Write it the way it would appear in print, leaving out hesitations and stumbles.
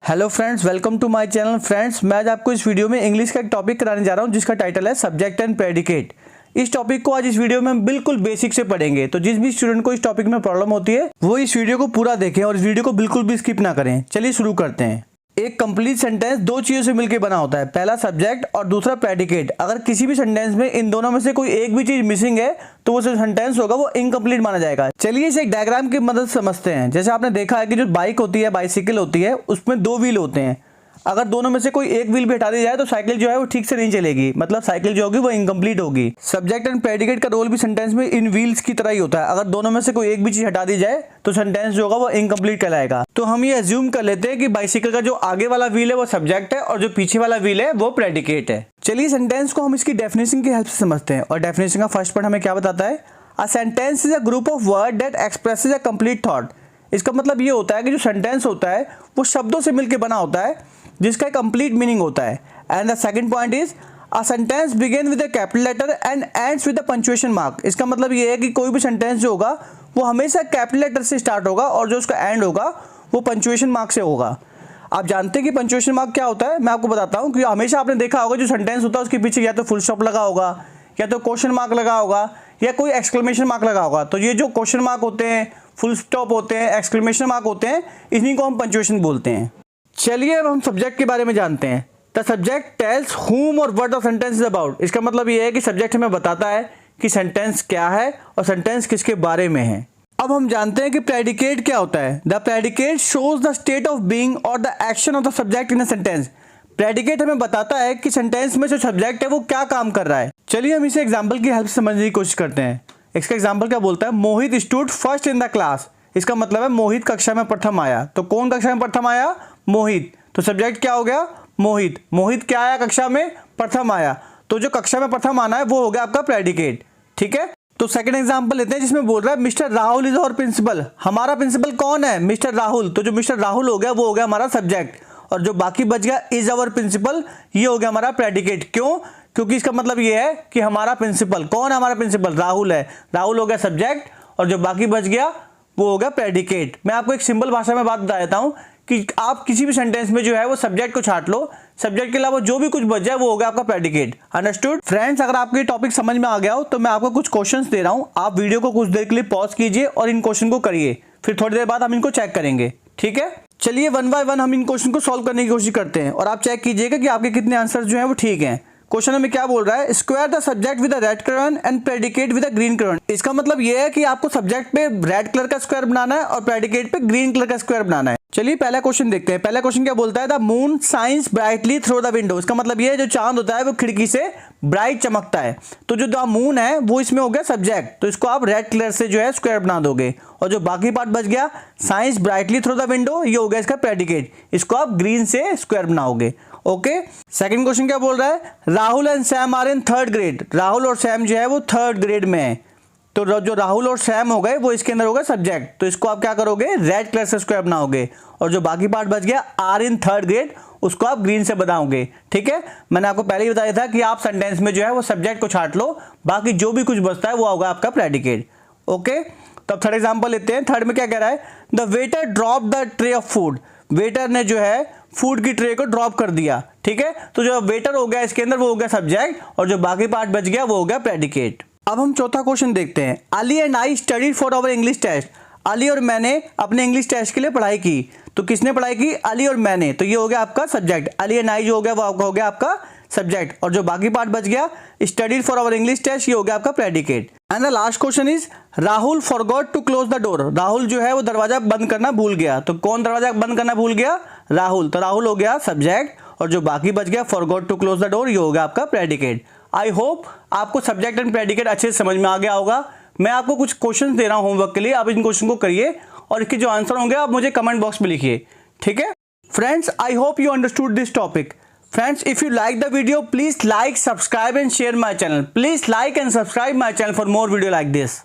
Hello friends, welcome to my channel. Friends, मैं आज आपको इस वीडियो में इंग्लिश का एक टॉपिक कराने जा रहा हूं जिसका टाइटल है सब्जेक्ट एंड प्रेडिकेट। इस टॉपिक को आज इस वीडियो में हम बिल्कुल बेसिक से पढ़ेंगे, तो जिस भी स्टूडेंट को इस टॉपिक में प्रॉब्लम होती है वो इस वीडियो को पूरा देखें और इस वीडियो को बिल्कुल भी स्किप ना करें। चलिए शुरू करते हैं। एक कंप्लीट सेंटेंस दो चीजों से मिलकर बना होता है, पहला सब्जेक्ट और दूसरा प्रेडिकेट। अगर किसी भी सेंटेंस में इन दोनों में से कोई एक भी चीज मिसिंग है तो वो जो सेंटेंस होगा वो इनकम्प्लीट माना जाएगा। चलिए इसे एक डायग्राम की मदद से समझते हैं। जैसे आपने देखा है कि जो बाइक होती है, बाइसिकल होती है, उसमें दो व्हील होते हैं। अगर दोनों में से कोई एक व्हील भी हटा दी जाए तो साइकिल जो है वो ठीक से नहीं चलेगी, मतलब साइकिल जो होगी वो इनकम्प्लीट होगी। सब्जेक्ट एंड प्रेडिकेट का रोल भी सेंटेंस में इन व्हील्स की तरह ही होता है। अगर दोनों में से कोई एक भी चीज हटा दी जाए तो सेंटेंस जो होगा वो इनकम्प्लीट कहलाएगा। तो हम ये अज्यूम कर लेते हैं कि बाइसिकल का जो आगे वाला व्हील है वो सब्जेक्ट है और जो पीछे वाला व्हील है वो प्रेडिकेट है। चलिए सेंटेंस को हम इसकी डेफिनेशन की हेल्प से समझते हैं। और डेफिनेशन का फर्स्ट पॉइंट हमें क्या बताता है? A sentence is a group of word that expresses a complete thought. इसका मतलब ये होता है कि जो सेंटेंस होता है वो शब्दों से मिलकर बना होता है जिसका कंप्लीट मीनिंग होता है। And the second point is a sentence begin with a capital letter and ends with a punctuation mark. इसका मतलब ये है कि कोई भी सेंटेंस जो होगा वो हमेशा कैपिटल लेटर से स्टार्ट होगा और जो उसका एंड होगा वो पंक्चुएशन मार्क से होगा। आप जानते हैं कि पंक्चुएशन मार्क क्या होता है? मैं आपको बताता हूँ कि हमेशा आपने देखा होगा जो सेंटेंस होता है उसके पीछे या तो फुल स्टॉप लगा होगा या तो क्वेश्चन मार्क लगा होगा या कोई एक्सक्लेमेशन मार्क लगा होगा। तो ये जो क्वेश्चन मार्क होते हैं, फुल स्टॉप होते हैं, एक्सक्लेमेशन मार्क होते हैं, इन्हीं को हम पंक्चुएशन बोलते हैं। चलिए अब हम सब्जेक्ट के बारे में जानते हैं। द सब्जेक्ट टेल्स whom और what the sentence is about। इसका मतलब ये है कि सब्जेक्ट हमें बताता है कि सेंटेंस क्या है और सेंटेंस किसके बारे में है। अब हम जानते हैं कि प्रेडिकेट क्या होता है। The predicate shows the state of being और the action of the subject in a sentence. Predicate हमें बताता है कि सेंटेंस में जो सब्जेक्ट है वो क्या काम कर रहा है। चलिए हम इसे एग्जाम्पल की हेल्प से समझने की कोशिश करते हैं। इसका एग्जाम्पल क्या बोलता है? Mohit stood first in the class. इसका मतलब है मोहित कक्षा में प्रथम आया। तो कौन कक्षा में प्रथम आया? मोहित। तो सब्जेक्ट क्या हो गया? मोहित। मोहित क्या आया? कक्षा में प्रथम आया। तो जो कक्षा में प्रथम आना है वो हो गया आपका प्रेडिकेट। ठीक है। तो सेकंड एग्जांपल लेते हैं जिसमें बोल रहा है mister Rahul is our principal. हमारा प्रिंसिपल कौन है? मिस्टर राहुल। तो जो मिस्टर राहुल हो गया वो हो गया हमारा सब्जेक्ट और जो बाकी बच गया इज आवर प्रिंसिपल, ये हो गया हमारा प्रेडिकेट। क्यों? क्योंकि इसका मतलब ये है कि हमारा प्रिंसिपल कौन है? हमारा प्रिंसिपल राहुल है। राहुल हो गया सब्जेक्ट और जो बाकी बच गया वो हो गया प्रेडिकेट। मैं आपको एक सिंपल भाषा में बात बता देता हूं कि आप किसी भी सेंटेंस में जो है वो सब्जेक्ट को छाट लो, सब्जेक्ट के अलावा जो भी कुछ बच जाए वो होगा आपका प्रेडिकेट। अंडरस्टूड? फ्रेंड्स, अगर आपको ये टॉपिक समझ में आ गया हो तो मैं आपको कुछ क्वेश्चंस दे रहा हूं। आप वीडियो को कुछ देर के लिए पॉज कीजिए और इन क्वेश्चन को करिए, फिर थोड़ी देर बाद हम इनको चेक करेंगे। ठीक है। चलिए वन बाय वन हम इन क्वेश्चन को सॉल्व करने की कोशिश करते हैं और आप चेक कीजिएगा कि आपके कितने आंसर जो है वो ठीक है। क्वेश्चन हमें क्या बोल रहा है? Square the subject with a red crayon and predicate with a green crayon. इसका मतलब ये है कि आपको सब्जेक्ट पे रेड कलर का स्क्वायर बनाना है और प्रेडिकेट पे ग्रीन कलर का स्क्वायर बनाना है। चलिए पहला क्वेश्चन देखते हैं। पहला क्वेश्चन क्या बोलता है? The moon shines brightly through the window. इसका मतलब ये है जो चांद होता है वो खिड़की से ब्राइट चमकता है। तो जो द मून है वो इसमें हो गया सब्जेक्ट, तो इसको आप रेड कलर से जो है स्क्वायर बना दोगे और जो बाकी पार्ट बच गया shines brightly through the window, ये हो गया इसका प्रेडिकेट, इसको आप ग्रीन से स्क्वायर बनाओगे। ओके। सेकंड क्वेश्चन क्या बोल रहा है? Rahul and Sam are in third grade. Rahul और सैम जो है वो थर्ड ग्रेड में है। तो जो राहुल और सैम हो गए वो इसके अंदर होगा सब्जेक्ट, तो इसको आप क्या करोगे? रेड कलर से स्क्वायर बनाओगे और जो बाकी पार्ट बच गया आर इन थर्ड ग्रेड, उसको आप ग्रीन से बनाओगे। ठीक है। मैंने आपको पहले ही बताया था कि आप सेंटेंस में जो है वो सब्जेक्ट को छाट लो, बाकी जो भी कुछ बचता है वो होगा आपका प्रेडिकेट। ओके। तो अब थर्ड एग्जाम्पल लेते हैं। थर्ड में क्या कह रहा है? The waiter drop the tray of food. Waiter ने जो है फूड की ट्रे को ड्रॉप कर दिया। ठीक है। तो जो वेटर हो गया इसके अंदर वो हो गया सब्जेक्ट और जो बाकी पार्ट बच गया वो हो गया प्रेडिकेट। अब हम चौथा क्वेश्चन देखते हैं। Ali and I studied for our English test. Ali और मैंने अपने इंग्लिश टेस्ट के लिए पढ़ाई की। तो किसने पढ़ाई की? अली और मैंने। तो ये हो गया आपका सब्जेक्ट। अली एंड आई जो हो गया वो आपका हो गया आपका सब्जेक्ट और जो बाकी पार्ट बच गया studied for our English test, ये हो गया आपका predicate. And the last question is Rahul forgot to close the door. Rahul जो है वो दरवाजा बंद करना भूल गया। तो कौन दरवाजा बंद करना भूल गया? राहुल। तो राहुल हो गया सब्जेक्ट और जो बाकी बच गया forgot to close the door, ये हो गया आपका प्रेडिकेट। आई होप आपको सब्जेक्ट एंड प्रेडिकेट अच्छे से समझ में आ गया होगा। मैं आपको कुछ क्वेश्चन दे रहा हूं होमवर्क के लिए, आप इन क्वेश्चन को करिए और इसके जो आंसर होंगे आप मुझे कमेंट बॉक्स में लिखिए। ठीक है friends, I hope you understood this topic. Friends, if you like the video, please like, subscribe and share my channel. Please like and subscribe my channel for more video like this.